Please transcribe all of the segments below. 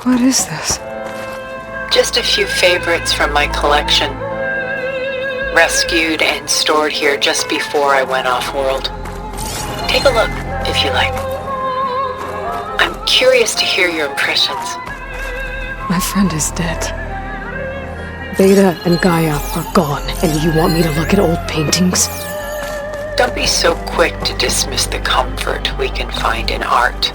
What is this? Just a few favorites from my collection. Rescued and stored here just before I went off-world. Take a look, if you like. I'm curious to hear your impressions. My friend is dead. Beta and Gaia are gone, and you want me to look at old paintings? Don't be so quick to dismiss the comfort we can find in art.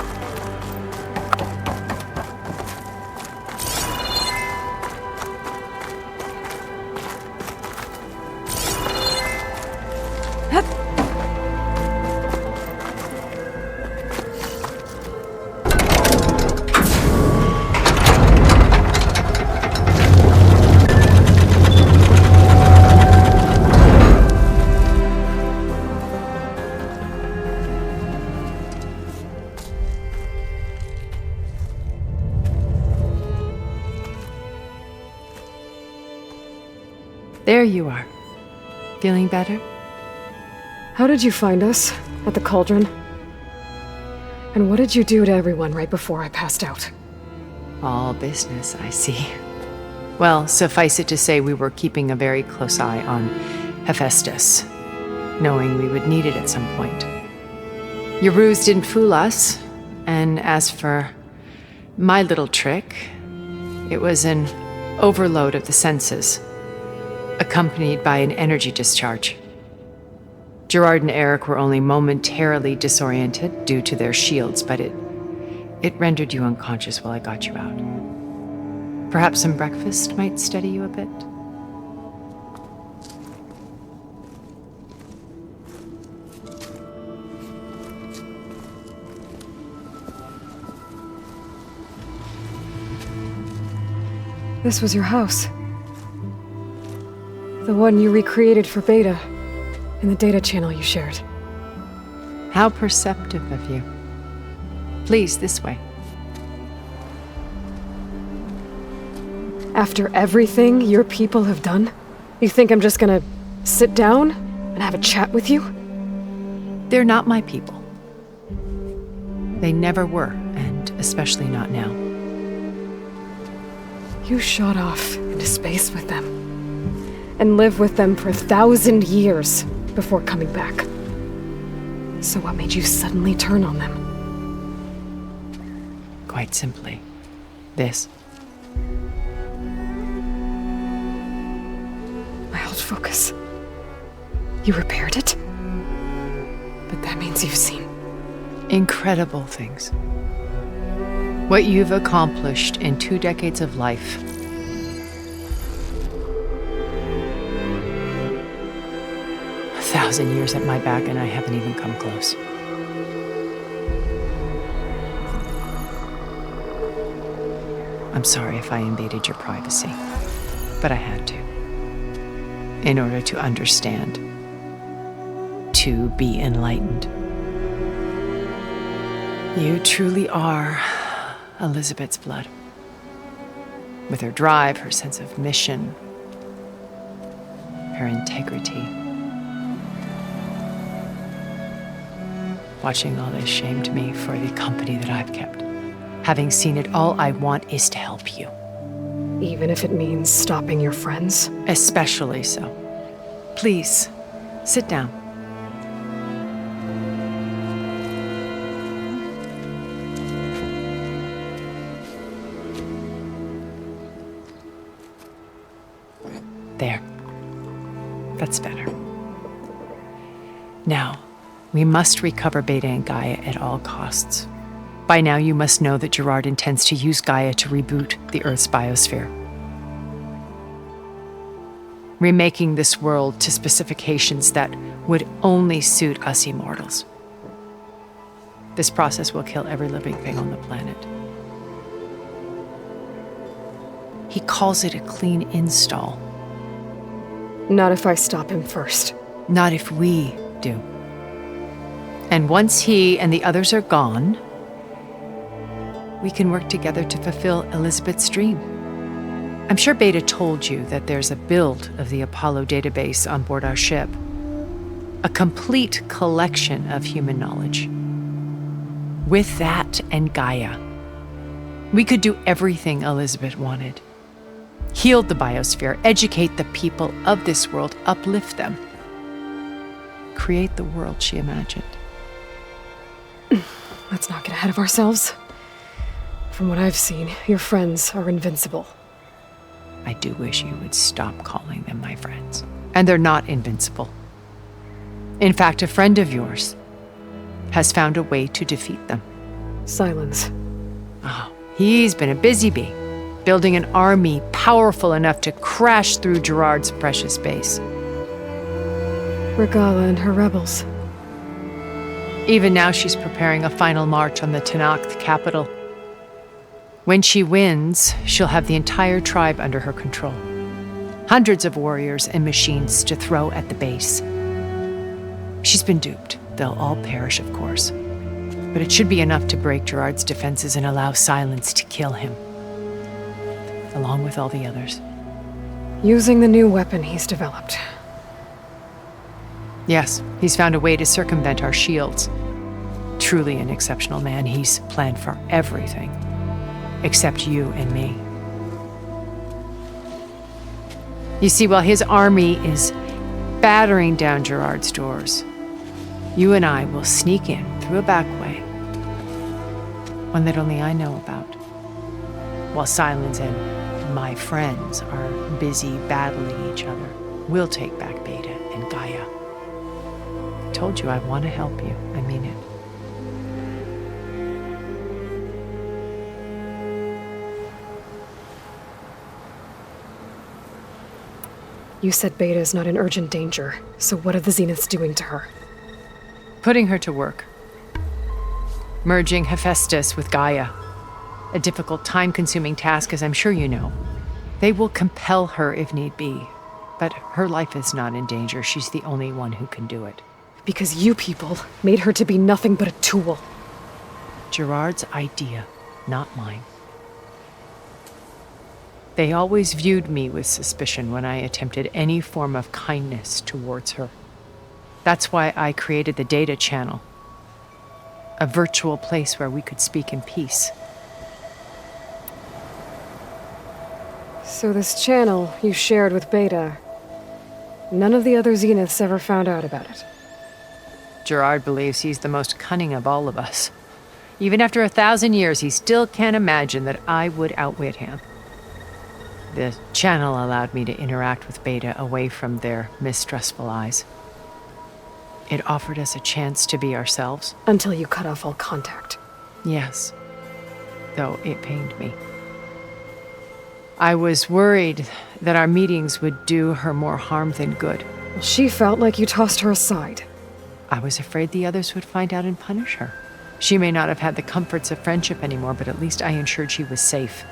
There you are. Feeling better? How did you find us? At the cauldron? And what did you do to everyone right before I passed out? All business, I see. Well, suffice it to say we were keeping a very close eye on Hephaestus, knowing we would need it at some point. Your ruse didn't fool us, and as for my little trick, it was an overload of the senses, accompanied by an energy discharge. Gerard and Eric were only momentarily disoriented due to their shields, but it rendered you unconscious while I got you out. Perhaps some breakfast might steady you a bit? This was your house. The one you recreated for Beta, in the data channel you shared. How perceptive of you. Please, this way. After everything your people have done, you think I'm just gonna sit down and have a chat with you? They're not my people. They never were, and especially not now. You shot off into space with them, and lived with them for 1,000 years before coming back. So what made you suddenly turn on them? Quite simply, this. My old focus. You repaired it? But that means you've seen incredible things. What you've accomplished in 2 decades of life. A 1,000 years at my back and I haven't even come close. I'm sorry if I invaded your privacy, but I had to. In order to understand. To be enlightened. You truly are Elizabeth's blood. With her drive, her sense of mission, her integrity. Watching all this shamed me for the company that I've kept. Having seen it, all I want is to help you. Even if it means stopping your friends? Especially so. Please, sit down. There. That's better. Now, we must recover Beta and Gaia at all costs. By now, you must know that Gerard intends to use Gaia to reboot the Earth's biosphere. Remaking this world to specifications that would only suit us immortals. This process will kill every living thing on the planet. He calls it a clean install. Not if I stop him first. Not if we do. And once he and the others are gone, we can work together to fulfill Elizabeth's dream. I'm sure Beta told you that there's a build of the Apollo database on board our ship. A complete collection of human knowledge. With that and Gaia, We could do everything Elizabeth wanted. Heal the biosphere, educate the people of this world, uplift them. Create the world she imagined. Let's not get ahead of ourselves. From what I've seen, your friends are invincible. I do wish you would stop calling them my friends. And they're not invincible. In fact, a friend of yours has found a way to defeat them. Silence. Oh, he's been a busy bee, building an army powerful enough to crash through Gerard's precious base. Regala and her rebels. Even now she's preparing a final march on the Tenakth capital. When she wins, she'll have the entire tribe under her control. Hundreds of warriors and machines to throw at the base. She's been duped. They'll all perish, of course. But it should be enough to break Gerard's defenses and allow Silence to kill him. Along with all the others. Using the new weapon he's developed. Yes, he's found a way to circumvent our shields. Truly an exceptional man. He's planned for everything. Except you and me. You see, while his army is battering down Gerard's doors, you and I will sneak in through a back way. One that only I know about. While Silence and my friends are busy battling each other, we'll take back Beta and Gaia. I told you I want to help you. I mean it. You said Beta is not in urgent danger, so what are the Zeniths doing to her? Putting her to work. Merging Hephaestus with Gaia. A difficult, time-consuming task, as I'm sure you know. They will compel her if need be, but her life is not in danger. She's the only one who can do it. Because you people made her to be nothing but a tool. Gerard's idea, not mine. They always viewed me with suspicion when I attempted any form of kindness towards her. That's why I created the data channel. A virtual place where we could speak in peace. So this channel you shared with Beta, none of the other Zeniths ever found out about it. Gerard believes he's the most cunning of all of us. Even after 1,000 years, he still can't imagine that I would outwit him. The channel allowed me to interact with Beta away from their mistrustful eyes. It offered us a chance to be ourselves. Until you cut off all contact. Yes, though it pained me. I was worried that our meetings would do her more harm than good. She felt like you tossed her aside. I was afraid the others would find out and punish her. She may not have had the comforts of friendship anymore, but at least I ensured she was safe.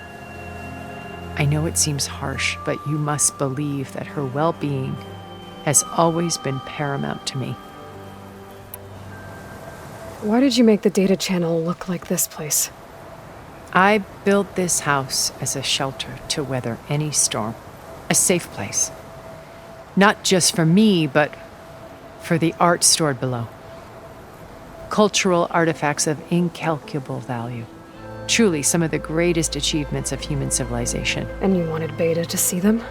I know it seems harsh, but you must believe that her well-being has always been paramount to me. Why did you make the data channel look like this place? I built this house as a shelter to weather any storm. A safe place. Not just for me, but for the art stored below. Cultural artifacts of incalculable value. Truly some of the greatest achievements of human civilization. And you wanted Beta to see them?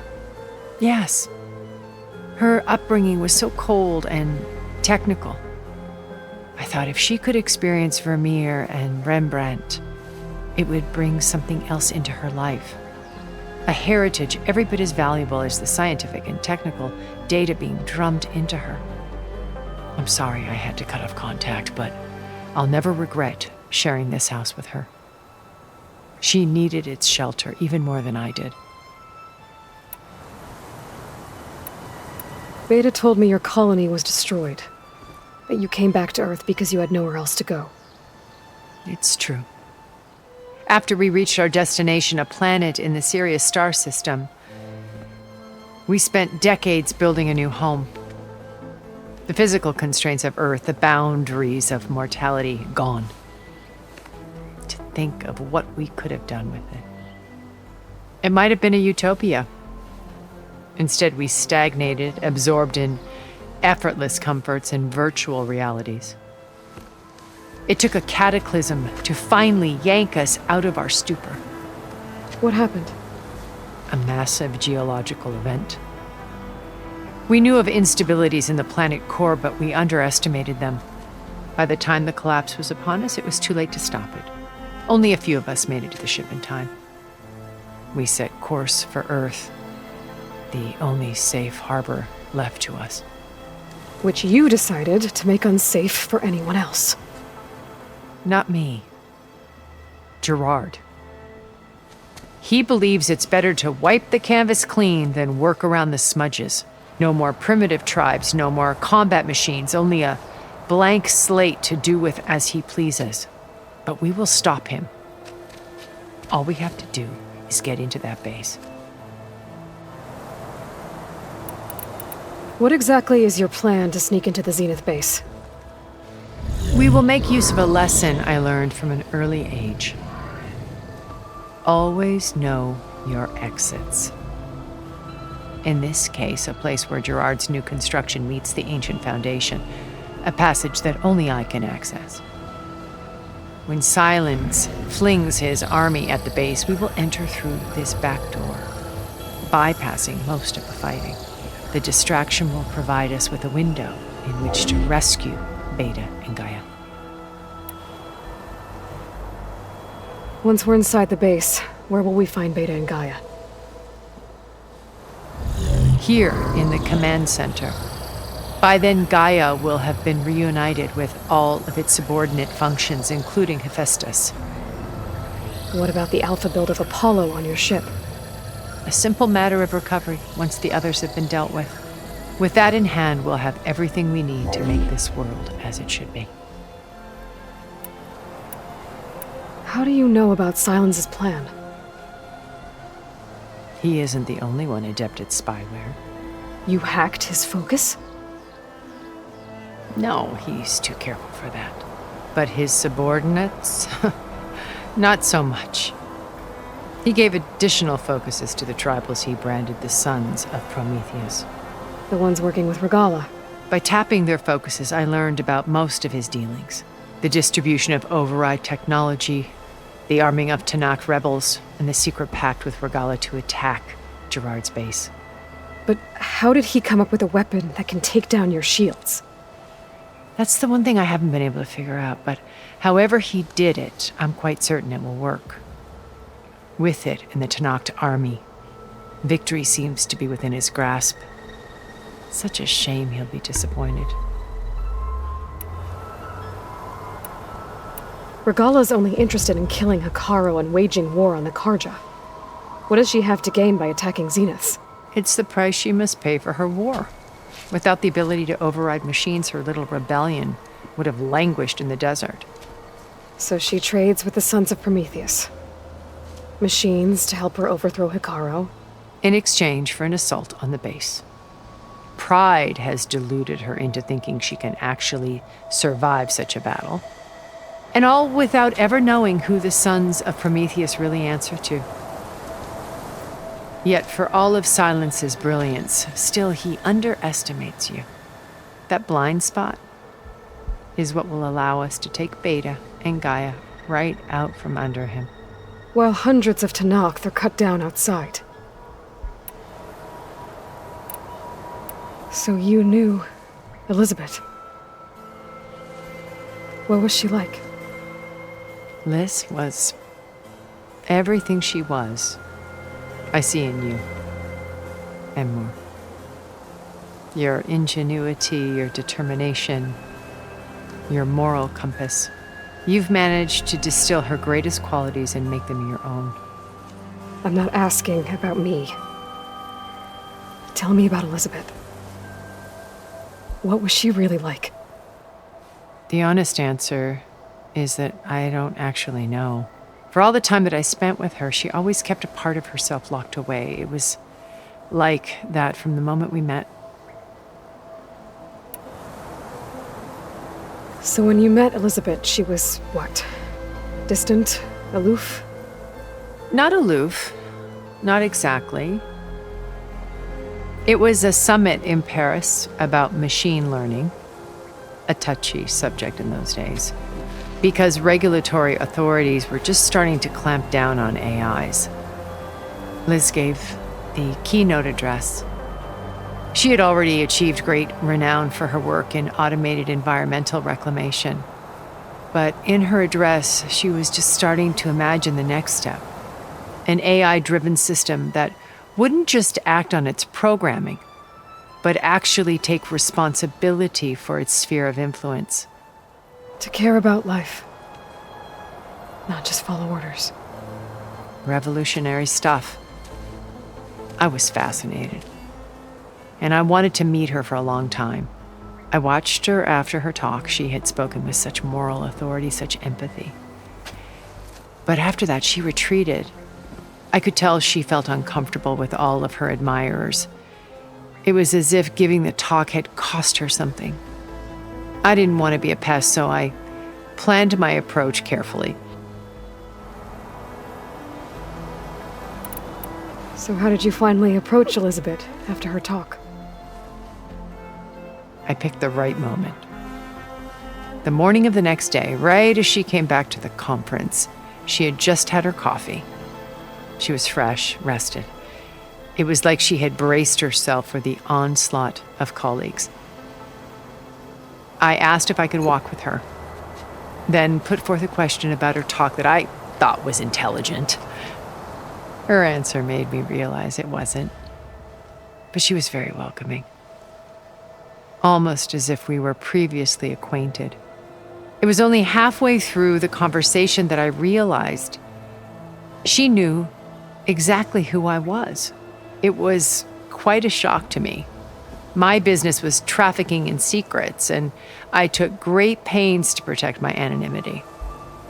Yes. Her upbringing was so cold and technical. I thought if she could experience Vermeer and Rembrandt, it would bring something else into her life. A heritage every bit as valuable as the scientific and technical data being drummed into her. I'm sorry I had to cut off contact, but I'll never regret sharing this house with her. She needed its shelter even more than I did. Beta told me your colony was destroyed. That you came back to Earth because you had nowhere else to go. It's true. After we reached our destination, a planet in the Sirius star system, we spent decades building a new home. The physical constraints of Earth, the boundaries of mortality, gone. To think of what we could have done with it. It might have been a utopia. Instead, we stagnated, absorbed in effortless comforts and virtual realities. It took a cataclysm to finally yank us out of our stupor. What happened? A massive geological event. We knew of instabilities in the planet core, but we underestimated them. By the time the collapse was upon us, it was too late to stop it. Only a few of us made it to the ship in time. We set course for Earth, the only safe harbor left to us. Which you decided to make unsafe for anyone else. Not me. Gerard. He believes it's better to wipe the canvas clean than work around the smudges. No more primitive tribes, no more combat machines, only a blank slate to do with as he pleases. But we will stop him. All we have to do is get into that base. What exactly is your plan to sneak into the Zenith base? We will make use of a lesson I learned from an early age. Always know your exits. In this case, a place where Gerard's new construction meets the ancient foundation, a passage that only I can access. When Silence flings his army at the base, we will enter through this back door, bypassing most of the fighting. The distraction will provide us with a window in which to rescue Beta and Gaia. Once we're inside the base, where will we find Beta and Gaia? Here in the command center. By then, Gaia will have been reunited with all of its subordinate functions, including Hephaestus. What about the alpha build of Apollo on your ship? A simple matter of recovery once the others have been dealt with. With that in hand, we'll have everything we need to make this world as it should be. How do you know about Silence's plan? He isn't the only one adept at spyware. You hacked his focus? No, he's too careful for that. But his subordinates? Not so much. He gave additional focuses to the tribals he branded the Sons of Prometheus. The ones working with Regala. By tapping their focuses, I learned about most of his dealings. The distribution of override technology, the arming of Tanakh rebels, and the secret pact with Regala to attack Gerard's base. But how did he come up with a weapon that can take down your shields? That's the one thing I haven't been able to figure out, but however he did it, I'm quite certain it will work. With it and the Tanakh army, victory seems to be within his grasp. Such a shame he'll be disappointed. Regala's only interested in killing Hekarro and waging war on the Karja. What does she have to gain by attacking Zeniths? It's the price she must pay for her war. Without the ability to override machines, her little rebellion would have languished in the desert. So she trades with the Sons of Prometheus. Machines to help her overthrow Hekarro. In exchange for an assault on the base. Pride has deluded her into thinking she can actually survive such a battle. And all without ever knowing who the Sons of Prometheus really answer to. Yet for all of Silence's brilliance, still he underestimates you. That blind spot is what will allow us to take Beta and Gaia right out from under him. While hundreds of Tanakh are cut down outside. So you knew Elizabeth. What was she like? Liz was everything she was. I see in you. And more. Your ingenuity, your determination, your moral compass. You've managed to distill her greatest qualities and make them your own. I'm not asking about me. Tell me about Elizabeth. What was she really like? The honest answer is that I don't actually know. For all the time that I spent with her, she always kept a part of herself locked away. It was like that from the moment we met. So when you met Elizabeth, she was what? Distant? Aloof? Not aloof. Not exactly. It was a summit in Paris about machine learning, a touchy subject in those days, because regulatory authorities were just starting to clamp down on AIs. Liz gave the keynote address. She had already achieved great renown for her work in automated environmental reclamation. But in her address, she was just starting to imagine the next step. An AI-driven system that wouldn't just act on its programming, but actually take responsibility for its sphere of influence. To care about life. Not just follow orders. Revolutionary stuff. I was fascinated. And I wanted to meet her for a long time. I watched her after her talk. She had spoken with such moral authority, such empathy. But after that, she retreated. I could tell she felt uncomfortable with all of her admirers. It was as if giving the talk had cost her something. I didn't want to be a pest, so I planned my approach carefully. So how did you finally approach Elizabeth after her talk? I picked the right moment. The morning of the next day, right as she came back to the conference, she had just had her coffee. She was fresh, rested. It was like she had braced herself for the onslaught of colleagues. I asked if I could walk with her, then put forth a question about her talk that I thought was intelligent. Her answer made me realize it wasn't, but she was very welcoming. Almost as if we were previously acquainted. It was only halfway through the conversation that I realized she knew exactly who I was. It was quite a shock to me. My business was trafficking in secrets, and I took great pains to protect my anonymity.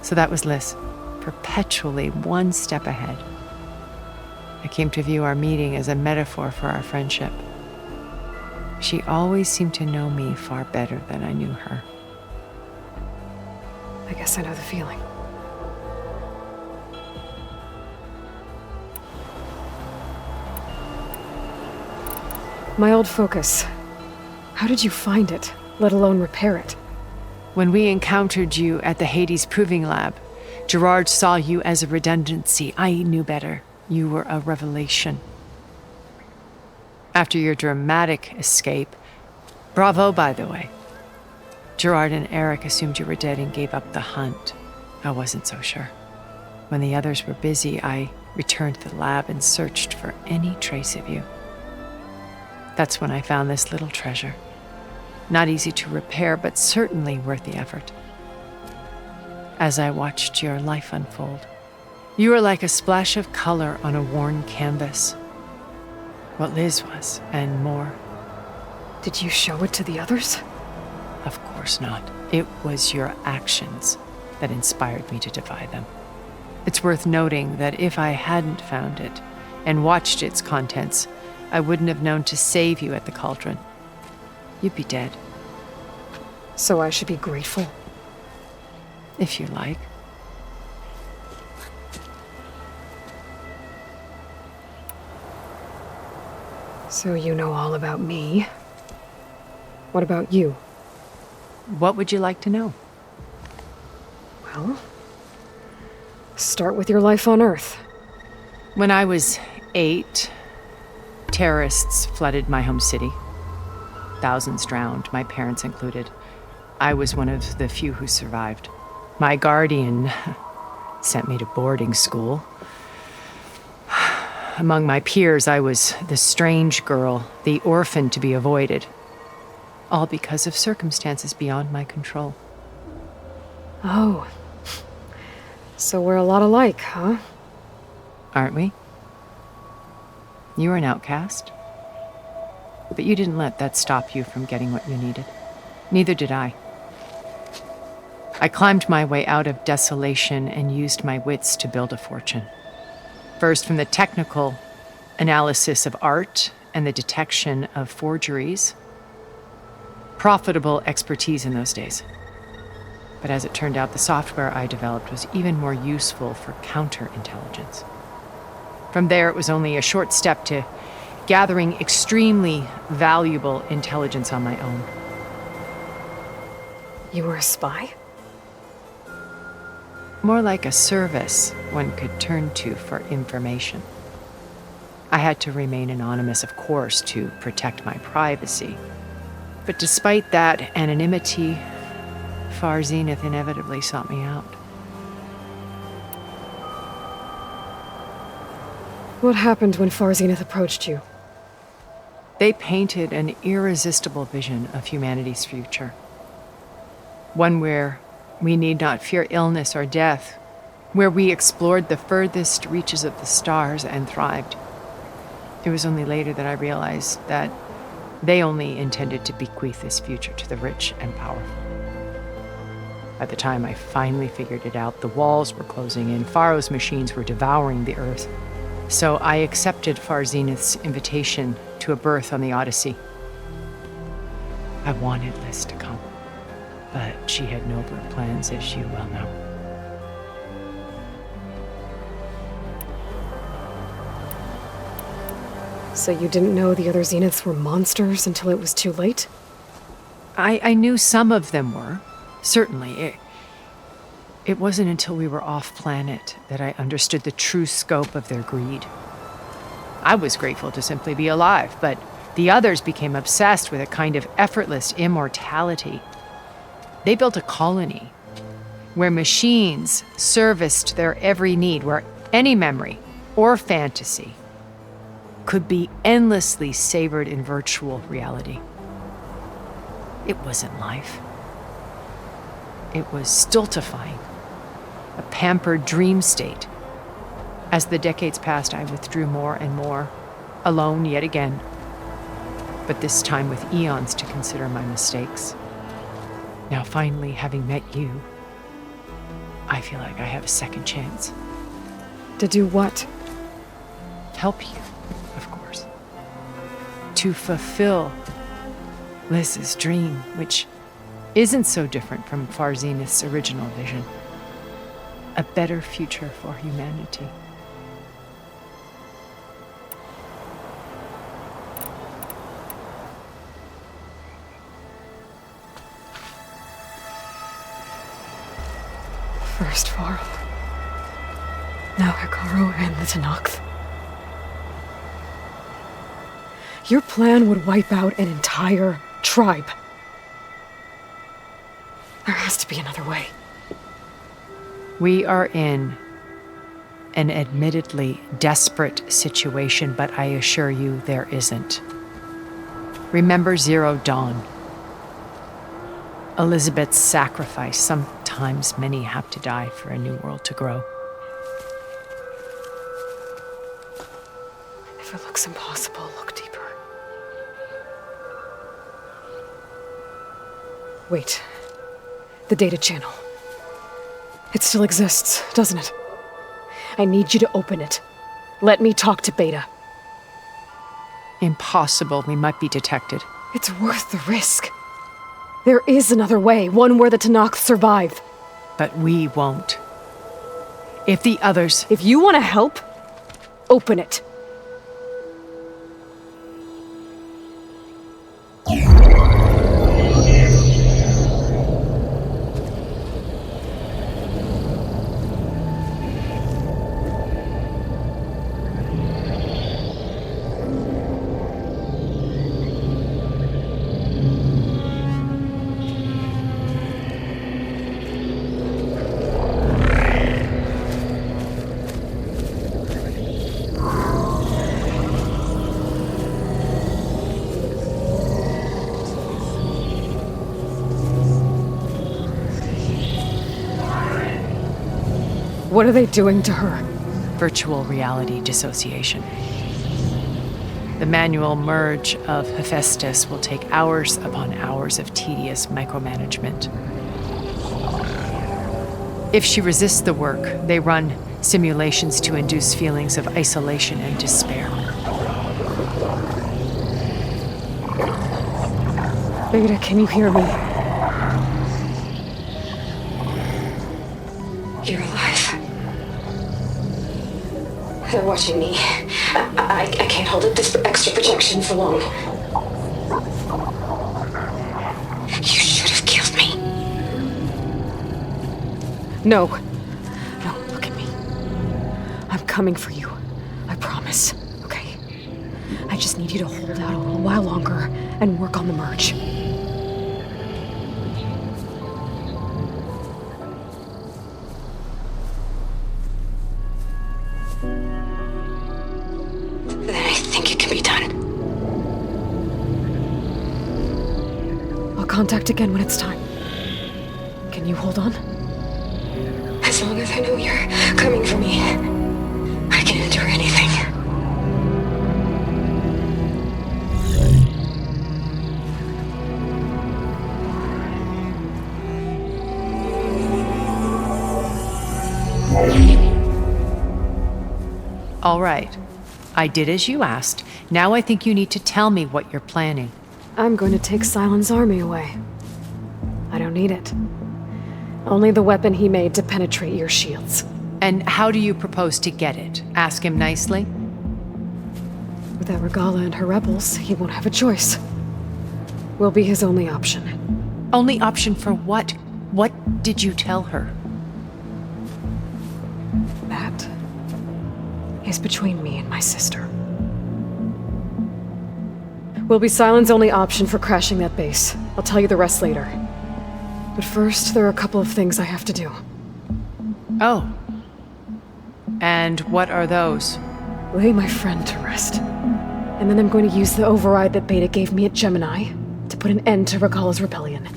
So that was Liz, perpetually one step ahead. I came to view our meeting as a metaphor for our friendship. She always seemed to know me far better than I knew her. I guess I know the feeling. My old focus. How did you find it, let alone repair it? When we encountered you at the Hades Proving Lab, Gerard saw you as a redundancy. I knew better. You were a revelation. After your dramatic escape, bravo, by the way. Gerard and Eric assumed you were dead and gave up the hunt. I wasn't so sure. When the others were busy, I returned to the lab and searched for any trace of you. That's when I found this little treasure. Not easy to repair, but certainly worth the effort. As I watched your life unfold, you were like a splash of color on a worn canvas. What Liz was, and more. Did you show it to the others? Of course not. It was your actions that inspired me to defy them. It's worth noting that if I hadn't found it and watched its contents, I wouldn't have known to save you at the cauldron. You'd be dead. So I should be grateful? If you like. So you know all about me. What about you? What would you like to know? Well, start with your life on Earth. When I was 8, terrorists flooded my home city. Thousands drowned, my parents included. I was one of the few who survived. My guardian sent me to boarding school. Among my peers, I was the strange girl, the orphan to be avoided. All because of circumstances beyond my control. Oh. So we're a lot alike, huh? Aren't we? You were an outcast. But you didn't let that stop you from getting what you needed. Neither did I. I climbed my way out of desolation and used my wits to build a fortune. First, from the technical analysis of art and the detection of forgeries. Profitable expertise in those days. But as it turned out, the software I developed was even more useful for counterintelligence. From there, it was only a short step to gathering extremely valuable intelligence on my own. You were a spy? More like a service one could turn to for information. I had to remain anonymous, of course, to protect my privacy. But despite that anonymity, Far Zenith inevitably sought me out. What happened when Far Zenith approached you? They painted an irresistible vision of humanity's future. One where we need not fear illness or death, where we explored the furthest reaches of the stars and thrived. It was only later that I realized that they only intended to bequeath this future to the rich and powerful. By the time I finally figured it out, the walls were closing in, Pharaoh's machines were devouring the earth. So I accepted Far Zenith's invitation to a berth on the Odyssey. I wanted Liz to come, but she had nobler plans, as you well know. So you didn't know the other Zeniths were monsters until it was too late? I knew some of them were, certainly. It wasn't until we were off-planet that I understood the true scope of their greed. I was grateful to simply be alive, but the others became obsessed with a kind of effortless immortality. They built a colony where machines serviced their every need, where any memory or fantasy could be endlessly savored in virtual reality. It wasn't life. It was stultifying, a pampered dream state. As the decades passed, I withdrew more and more, alone yet again, but this time with eons to consider my mistakes. Now, finally, having met you, I feel like I have a second chance. To do what? Help you, of course. To fulfill Liz's dream, which isn't so different from Far Zenith's original vision. A better future for humanity. First Varl. Now Hikaru and the Tenakth. Your plan would wipe out an entire tribe. There has to be another way. We are in an admittedly desperate situation, but I assure you there isn't. Remember Zero Dawn. Elizabeth's sacrifice. Sometimes many have to die for a new world to grow. If it looks impossible, look deeper. Wait. The data channel. It still exists, doesn't it? I need you to open it. Let me talk to Beta. Impossible. We might be detected. It's worth the risk. There is another way, one where the Tenakth survive. But we won't. If the others... If you want to help, open it. What are they doing to her? Virtual reality dissociation. The manual merge of Hephaestus will take hours upon hours of tedious micromanagement. If she resists the work, they run simulations to induce feelings of isolation and despair. Beta, can you hear me? You're alive. They're watching me. I can't hold up this extra protection for long. You should have killed me. No. No, look at me. I'm coming for you. I promise. Okay? just need you to hold out a little while longer and work on the merge. Then I think it can be done. I'll contact again when it's time. Can you hold on? As long as I know you're coming for me, I can endure anything. All right. I did as you asked. Now I think you need to tell me what you're planning. I'm going to take Sylens' army away. I don't need it. Only the weapon he made to penetrate your shields. And how do you propose to get it? Ask him nicely? Without Regala and her rebels, he won't have a choice. We'll be his only option. Only option for what? What did you tell her? That is between me and my sister. Will be Sylens' only option for crashing that base. I'll tell you the rest later. But first, there are a couple of things I have to do. Oh. And what are those? Lay my friend to rest. And then I'm going to use the override that Beta gave me at Gemini to put an end to Regala's rebellion.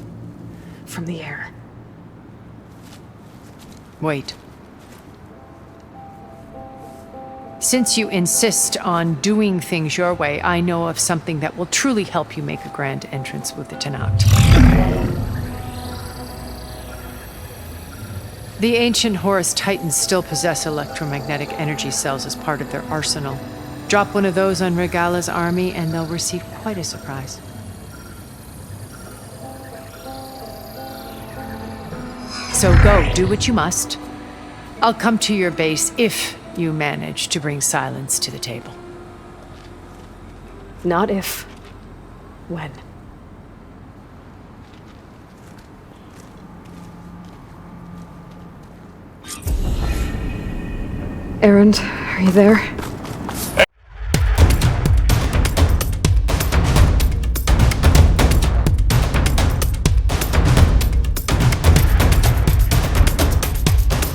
From the air. Wait. Since you insist on doing things your way, I know of something that will truly help you make a grand entrance with the Tenat. The ancient Horus Titans still possess electromagnetic energy cells as part of their arsenal. Drop one of those on Regala's army and they'll receive quite a surprise. So go, do what you must. I'll come to your base if you manage to bring Sylens to the table. Not if. When. Erend, are you there?